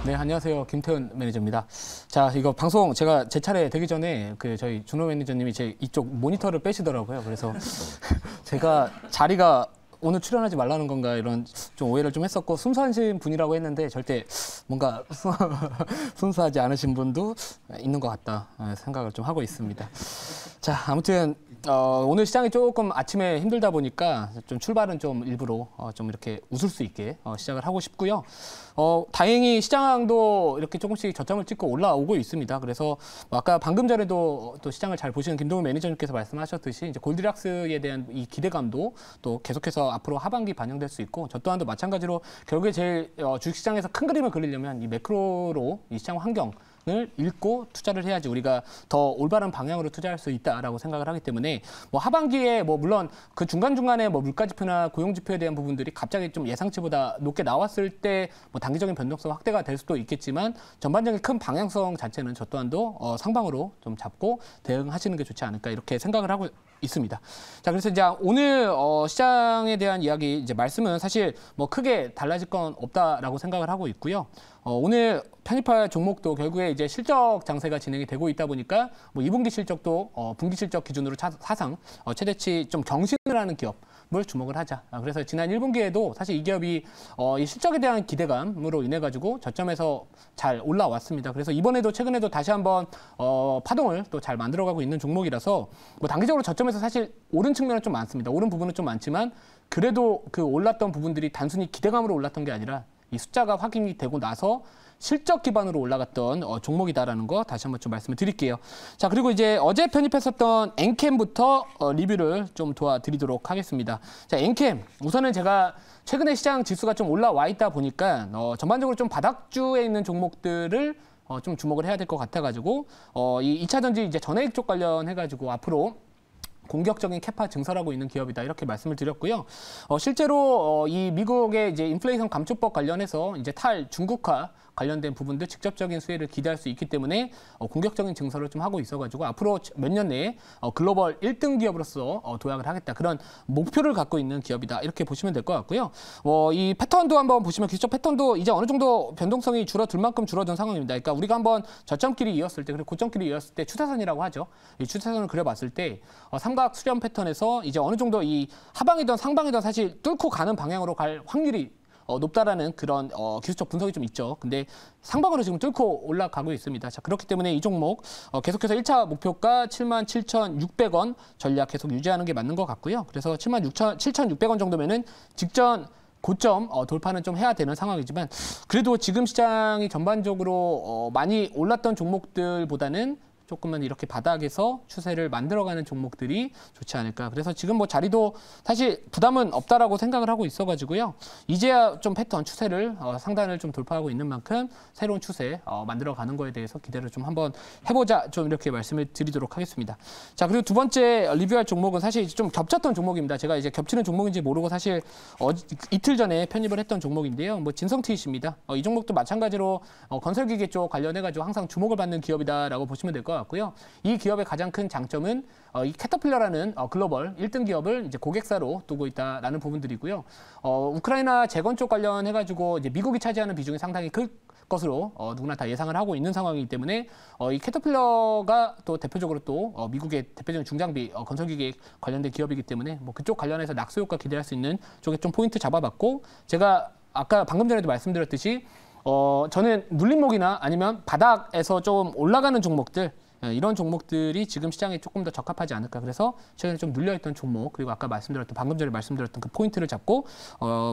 네, 안녕하세요. 김태훈 매니저입니다. 자, 이거 방송 제가 제 차례 되기 전에 저희 준호 매니저님이 제 이쪽 모니터를 빼시더라고요. 그래서 제가 자리가 오늘 출연하지 말라는 건가 이런 좀 오해를 좀 했었고, 순수하신 분이라고 했는데 절대 뭔가 순수하지 않으신 분도 있는 것 같다 생각을 좀 하고 있습니다. 자, 아무튼 오늘 시장이 조금 아침에 힘들다 보니까 좀 출발은 좀 일부러 좀 이렇게 웃을 수 있게 시작을 하고 싶고요. 다행히 시장도 이렇게 조금씩 저점을 찍고 올라오고 있습니다. 그래서 뭐 아까 방금 전에도 또 시장을 잘 보시는 김동훈 매니저님께서 말씀하셨듯이 이제 골드락스에 대한 이 기대감도 또 계속해서 앞으로 하반기 반영될 수 있고, 저 또한도 마찬가지로 결국에 제일 주식시장에서 큰 그림을 그리려면 이 매크로로 이 시장 환경 을 읽고 투자를 해야지 우리가 더 올바른 방향으로 투자할 수 있다라고 생각을 하기 때문에, 뭐 하반기에 뭐 물론 그 중간중간에 뭐 물가지표나 고용지표에 대한 부분들이 갑자기 좀 예상치보다 높게 나왔을 때 뭐 단기적인 변동성 확대가 될 수도 있겠지만, 전반적인 큰 방향성 자체는 저 또한도 상방으로 좀 잡고 대응하시는 게 좋지 않을까 이렇게 생각을 하고 있습니다. 자, 그래서 이제 오늘 시장에 대한 이야기 이제 말씀은 사실 뭐 크게 달라질 건 없다라고 생각을 하고 있고요. 오늘 편입할 종목도 결국에 이제 실적 장세가 진행이 되고 있다 보니까 뭐 2분기 실적도 분기 실적 기준으로 사상 최대치 좀 경신을 하는 기업을 주목을 하자. 그래서 지난 1분기에도 사실 이 기업이 이 실적에 대한 기대감으로 인해 가지고 저점에서 잘 올라왔습니다. 그래서 이번에도 최근에도 다시 한번 파동을 또 잘 만들어가고 있는 종목이라서 뭐 단기적으로 저점에서 사실 오른 측면은 좀 많습니다. 오른 부분은 좀 많지만 그래도 그 올랐던 부분들이 단순히 기대감으로 올랐던 게 아니라 이 숫자가 확인이 되고 나서 실적 기반으로 올라갔던 종목이다라는 거 다시 한번 좀 말씀을 드릴게요. 자, 그리고 이제 어제 편입했었던 엔캠부터 리뷰를 좀 도와드리도록 하겠습니다. 자, 엔캠 우선은 제가 최근에 시장 지수가 좀 올라와 있다 보니까 전반적으로 좀 바닥주에 있는 종목들을 좀 주목을 해야 될 것 같아가지고 이 2차전지 이제 전해액 쪽 관련해가지고 앞으로 공격적인 캐파 증설하고 있는 기업이다 이렇게 말씀을 드렸고요. 실제로 이 미국의 이제 인플레이션 감축법 관련해서 이제 탈중국화 관련된 부분들 직접적인 수혜를 기대할 수 있기 때문에 공격적인 증설을 좀 하고 있어가지고 앞으로 몇 년 내에 글로벌 1등 기업으로서 도약을 하겠다 그런 목표를 갖고 있는 기업이다 이렇게 보시면 될 것 같고요. 이 패턴도 한번 보시면 기술적 패턴도 이제 어느 정도 변동성이 줄어들 만큼 줄어든 상황입니다. 그러니까 우리가 한번 저점끼리 이었을 때 그리고 고점끼리 이었을 때 추세선이라고 하죠. 이 추세선을 그려봤을 때 삼각 수렴 패턴에서 이제 어느 정도 이 하방이든 상방이든 사실 뚫고 가는 방향으로 갈 확률이 높다라는 그런 기술적 분석이 좀 있죠. 근데 상방으로 지금 뚫고 올라가고 있습니다. 자, 그렇기 때문에 이 종목 계속해서 1차 목표가 77,600원 전략 계속 유지하는 게 맞는 것 같고요. 그래서 77,600원 정도면은 직전 고점 돌파는 좀 해야 되는 상황이지만, 그래도 지금 시장이 전반적으로 많이 올랐던 종목들보다는 조금은 이렇게 바닥에서 추세를 만들어가는 종목들이 좋지 않을까. 그래서 지금 뭐 자리도 사실 부담은 없다라고 생각을 하고 있어가지고요. 이제야 좀 패턴 추세를 상단을 좀 돌파하고 있는 만큼 새로운 추세 만들어가는 거에 대해서 기대를 좀 한번 해보자 좀 이렇게 말씀을 드리도록 하겠습니다. 자, 그리고 두 번째 리뷰할 종목은 사실 좀 겹쳤던 종목입니다. 제가 이제 겹치는 종목인지 모르고 사실 이틀 전에 편입을 했던 종목인데요. 뭐 진성트윗입니다. 이 종목도 마찬가지로 건설기계 쪽 관련해가지고 항상 주목을 받는 기업이다라고 보시면 될 것 같고요. 이 기업의 가장 큰 장점은 이 캐터필러라는 글로벌 1등 기업을 이제 고객사로 두고 있다라는 부분들이고요. 우크라이나 재건 쪽 관련해가지고 이제 미국이 차지하는 비중이 상당히 클 것으로 누구나 다 예상을 하고 있는 상황이기 때문에 이 캐터필러가 또 대표적으로 또 미국의 대표적인 중장비 건설기계 관련된 기업이기 때문에 뭐 그쪽 관련해서 낙수 효과 기대할 수 있는 쪽에 좀 포인트 잡아봤고, 제가 아까 방금 전에도 말씀드렸듯이 저는 눌림목이나 아니면 바닥에서 좀 올라가는 종목들, 이런 종목들이 지금 시장에 조금 더 적합하지 않을까. 그래서 최근에 좀 눌려있던 종목, 그리고 아까 말씀드렸던 방금 전에 말씀드렸던 그 포인트를 잡고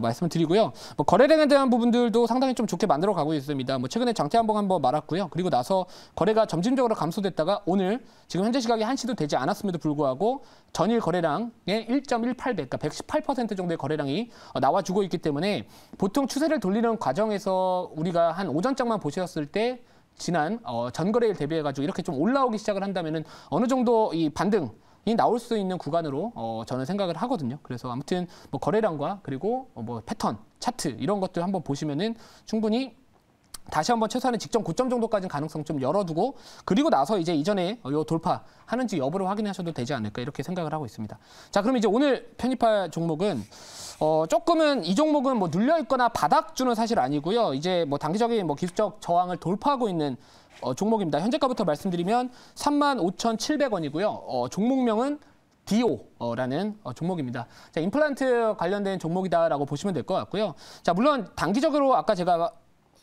말씀을 드리고요. 뭐 거래량에 대한 부분들도 상당히 좀 좋게 만들어 가고 있습니다. 뭐 최근에 장대 한번 말았고요. 그리고 나서 거래가 점진적으로 감소됐다가 오늘 지금 현재 시각이 1시도 되지 않았음에도 불구하고 전일 거래량의 1.18배, 그러니까 118% 정도의 거래량이 나와주고 있기 때문에 보통 추세를 돌리는 과정에서 우리가 한 오전장만 보셨을 때 지난 전거래일 대비해가지고 이렇게 좀 올라오기 시작을 한다면은 어느 정도 이 반등이 나올 수 있는 구간으로 저는 생각을 하거든요. 그래서 아무튼 뭐 거래량과 그리고 뭐 패턴, 차트 이런 것들 한번 보시면은 충분히 다시 한번 최소한의 직전 고점 정도까지는 가능성 좀 열어두고 그리고 나서 이제 이전에 요 돌파하는지 여부를 확인하셔도 되지 않을까 이렇게 생각을 하고 있습니다. 자, 그럼 이제 오늘 편입할 종목은 조금은 이 종목은 뭐 눌려 있거나 바닥주는 사실 아니고요. 이제 뭐 단기적인 뭐 기술적 저항을 돌파하고 있는 종목입니다. 현재가부터 말씀드리면 35,700원이고요. 종목명은 디오라는 종목입니다. 자, 임플란트 관련된 종목이다라고 보시면 될 것 같고요. 자, 물론 단기적으로 아까 제가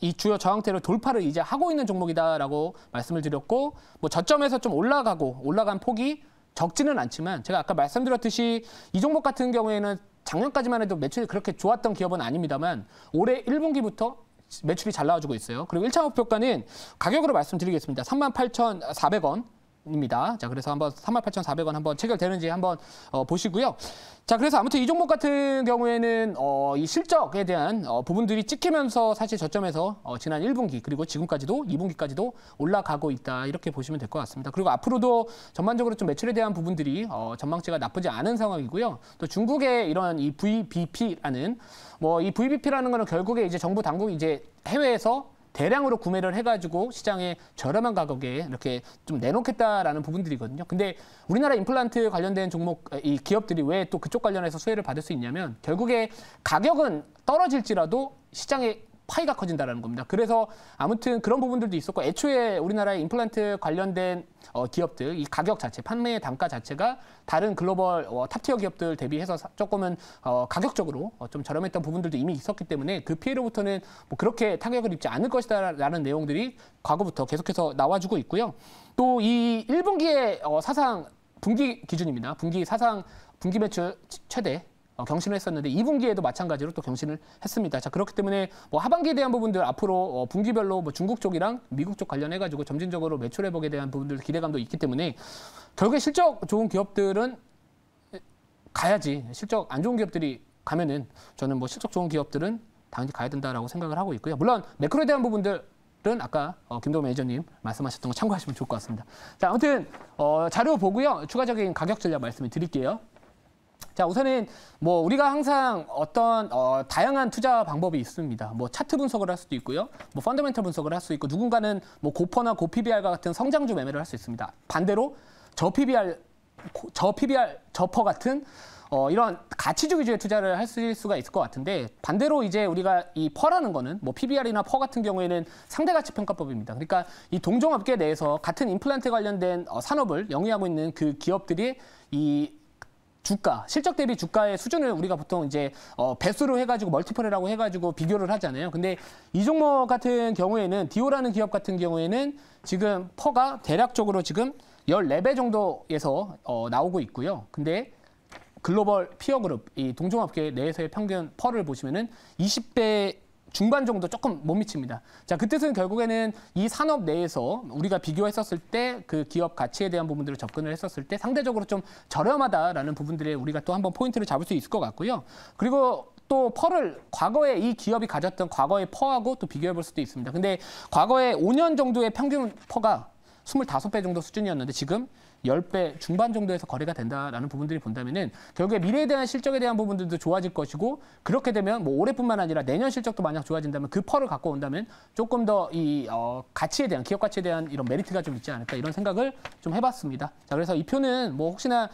이 주요 저항대를 돌파를 이제 하고 있는 종목이다라고 말씀을 드렸고, 뭐 저점에서 좀 올라간 폭이 적지는 않지만 제가 아까 말씀드렸듯이 이 종목 같은 경우에는 작년까지만 해도 매출이 그렇게 좋았던 기업은 아닙니다만 올해 1분기부터 매출이 잘 나와주고 있어요. 그리고 1차 목표가는 가격으로 말씀드리겠습니다. 38,400원입니다. 자, 그래서 한번 38,400원 한번 체결되는지 한번 보시고요. 자, 그래서 아무튼 이 종목 같은 경우에는 이 실적에 대한 부분들이 찍히면서 사실 저점에서 지난 1분기 그리고 지금까지도 2분기까지도 올라가고 있다 이렇게 보시면 될 것 같습니다. 그리고 앞으로도 전반적으로 좀 매출에 대한 부분들이 전망치가 나쁘지 않은 상황이고요. 또 중국의 이런 이 VBP라는 뭐 이 VBP라는 거는 결국에 이제 정부 당국이 이제 해외에서 대량으로 구매를 해가지고 시장에 저렴한 가격에 이렇게 좀 내놓겠다라는 부분들이거든요. 근데 우리나라 임플란트 관련된 종목, 이 기업들이 왜 또 그쪽 관련해서 수혜를 받을 수 있냐면 결국에 가격은 떨어질지라도 시장에 파이가 커진다는 겁니다. 그래서 아무튼 그런 부분들도 있었고 애초에 우리나라의 임플란트 관련된 기업들, 이 가격 자체, 판매 단가 자체가 다른 글로벌 탑티어 기업들 대비해서 조금은 가격적으로 좀 저렴했던 부분들도 이미 있었기 때문에 그 피해로부터는 뭐 그렇게 타격을 입지 않을 것이다라는 내용들이 과거부터 계속해서 나와주고 있고요. 또 이 1분기의 사상 분기 기준입니다. 분기 매출 최대 경신을 했었는데 2분기에도 마찬가지로 또 경신을 했습니다. 자, 그렇기 때문에 뭐 하반기에 대한 부분들 앞으로 분기별로 뭐 중국 쪽이랑 미국 쪽 관련해가지고 점진적으로 매출 회복에 대한 부분들 기대감도 있기 때문에 결국에 실적 좋은 기업들은 가야지. 실적 안 좋은 기업들이 가면은 저는 뭐 실적 좋은 기업들은 당연히 가야 된다라고 생각을 하고 있고요. 물론 매크로에 대한 부분들 은 아까 김도우 매니저님 말씀하셨던 거 참고하시면 좋을 것 같습니다. 자, 아무튼 자료 보고요. 추가적인 가격 전략 말씀을 드릴게요. 자, 우선은 뭐 우리가 항상 어떤 다양한 투자 방법이 있습니다. 뭐 차트 분석을 할 수도 있고요. 뭐 펀더멘털 분석을 할 수 있고 누군가는 뭐 고퍼나 고PBR과 같은 성장주 매매를 할 수 있습니다. 반대로 저PBR, 저퍼 같은 이런 가치주 위주의 투자를 하실 수가 있을 것 같은데 반대로 이제 우리가 이 퍼라는 거는 뭐 PBR이나 퍼 같은 경우에는 상대가치 평가법입니다. 그러니까 이 동종업계 내에서 같은 임플란트 관련된 산업을 영위하고 있는 그 기업들이 이 주가, 실적 대비 주가의 수준을 우리가 보통 이제 배수로 해가지고 멀티플이라고 해가지고 비교를 하잖아요. 근데 이 종목 같은 경우에는 디오라는 기업 같은 경우에는 지금 퍼가 대략적으로 지금 14배 정도에서 나오고 있고요. 근데 글로벌 피어 그룹, 이 동종업계 내에서의 평균 퍼를 보시면은 20배 중반 정도 조금 못 미칩니다. 자, 그 뜻은 결국에는 이 산업 내에서 우리가 비교했었을 때 그 기업 가치에 대한 부분들을 접근을 했었을 때 상대적으로 좀 저렴하다라는 부분들에 우리가 또 한번 포인트를 잡을 수 있을 것 같고요. 그리고 또 퍼를 과거에 이 기업이 가졌던 과거의 퍼하고 또 비교해 볼 수도 있습니다. 근데 과거에 5년 정도의 평균 퍼가 25배 정도 수준이었는데 지금 10배 중반 정도에서 거래가 된다라는 부분들이 본다면은 결국에 미래에 대한 실적에 대한 부분들도 좋아질 것이고 그렇게 되면 뭐 올해뿐만 아니라 내년 실적도 만약 좋아진다면 그 펄을 갖고 온다면 조금 더 이 가치에 대한 기업 가치에 대한 이런 메리트가 좀 있지 않을까 이런 생각을 좀 해봤습니다. 자, 그래서 이 표는 뭐 혹시나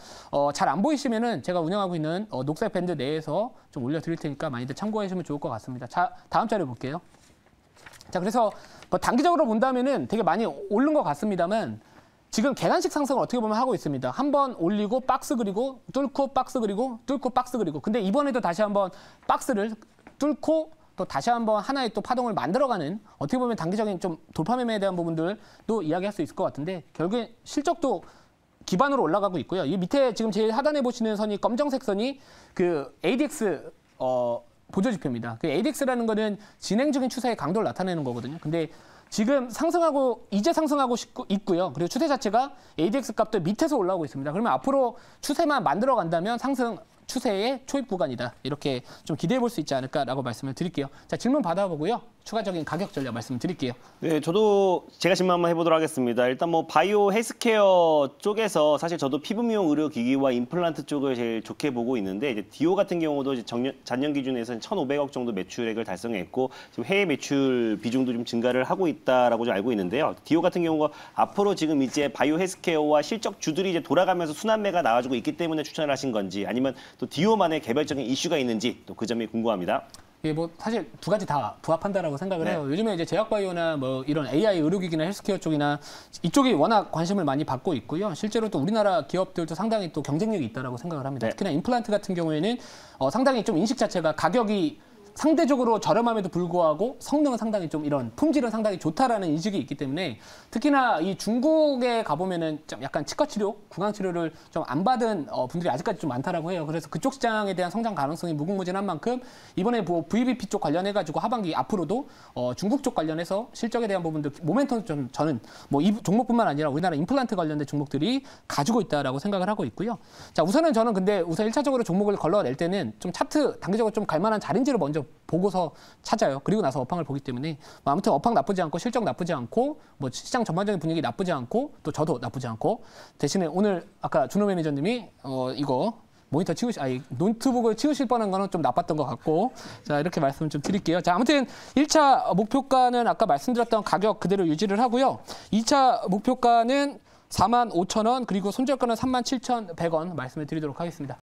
잘 안 보이시면은 제가 운영하고 있는 녹색 밴드 내에서 좀 올려드릴 테니까 많이들 참고해 주시면 좋을 것 같습니다. 자, 다음 자료 볼게요. 자, 그래서 뭐 단기적으로 본다면은 되게 많이 오른 것 같습니다만 지금 계단식 상승을 어떻게 보면 하고 있습니다. 한번 올리고 박스 그리고 뚫고 박스 그리고 뚫고 박스 그리고 근데 이번에도 다시 한번 박스를 뚫고 또 다시 한번 하나의 또 파동을 만들어가는 어떻게 보면 단기적인 좀 돌파 매매에 대한 부분들도 이야기할 수 있을 것 같은데 결국에 실적도 기반으로 올라가고 있고요. 이 밑에 지금 제일 하단에 보시는 선이 검정색 선이 그 ADX 보조지표입니다. 그 ADX라는 거는 진행 중인 추세의 강도를 나타내는 거거든요. 근데 지금 이제 상승하고 있고요. 그리고 추세 자체가 ADX 값도 밑에서 올라오고 있습니다. 그러면 앞으로 추세만 만들어 간다면 상승 추세의 초입 구간이다. 이렇게 좀 기대해 볼 수 있지 않을까라고 말씀을 드릴게요. 자, 질문 받아보고요. 추가적인 가격 전략 말씀드릴게요. 네, 저도 제가 질문 한번 해보도록 하겠습니다. 일단 뭐 바이오 헬스케어 쪽에서 사실 저도 피부 미용 의료기기와 임플란트 쪽을 제일 좋게 보고 있는데 이제 디오 같은 경우도 이제 작년 기준에서는 1,500억 정도 매출액을 달성했고 지금 해외 매출 비중도 좀 증가를 하고 있다라고 좀 알고 있는데요. 디오 같은 경우가 앞으로 지금 이제 바이오 헬스케어와 실적 주들이 이제 돌아가면서 순환매가 나와주고 있기 때문에 추천을 하신 건지 아니면 또 디오만의 개별적인 이슈가 있는지 또 그 점이 궁금합니다. 예, 뭐 사실 두 가지 다 부합한다라고 생각을 해요. 요즘에 이제 제약바이오나 뭐 이런 AI 의료기기나 헬스케어 쪽이나 이쪽이 워낙 관심을 많이 받고 있고요. 실제로 또 우리나라 기업들도 상당히 또 경쟁력이 있다라고 생각을 합니다. 특히나 임플란트 같은 경우에는 상당히 좀 인식 자체가 가격이 상대적으로 저렴함에도 불구하고 성능은 상당히 좀 이런 품질은 상당히 좋다라는 인식이 있기 때문에 특히나 이 중국에 가보면은 좀 약간 치과 치료, 구강 치료를 좀 안 받은 분들이 아직까지 좀 많다라고 해요. 그래서 그쪽 시장에 대한 성장 가능성이 무궁무진한 만큼 이번에 뭐 VBP 쪽 관련해가지고 하반기 앞으로도 중국 쪽 관련해서 실적에 대한 부분들 모멘텀 좀 저는 뭐 이 종목뿐만 아니라 우리나라 임플란트 관련된 종목들이 가지고 있다라고 생각을 하고 있고요. 자, 우선은 저는 근데 우선 1차적으로 종목을 걸러낼 때는 좀 차트 단기적으로 좀 갈만한 자리인지를 먼저 보고서 찾아요. 그리고 나서 업황을 보기 때문에 뭐 아무튼 업황 나쁘지 않고 실적 나쁘지 않고 뭐 시장 전반적인 분위기 나쁘지 않고 또 저도 나쁘지 않고 대신에 오늘 아까 준호 매니저님이 이거 모니터 노트북을 치우실 뻔한 거는 좀 나빴던 것 같고 자 이렇게 말씀을 좀 드릴게요. 자 아무튼 1차 목표가는 아까 말씀드렸던 가격 그대로 유지를 하고요. 2차 목표가는 45,000원 그리고 손절가는 37,100원 말씀을 드리도록 하겠습니다.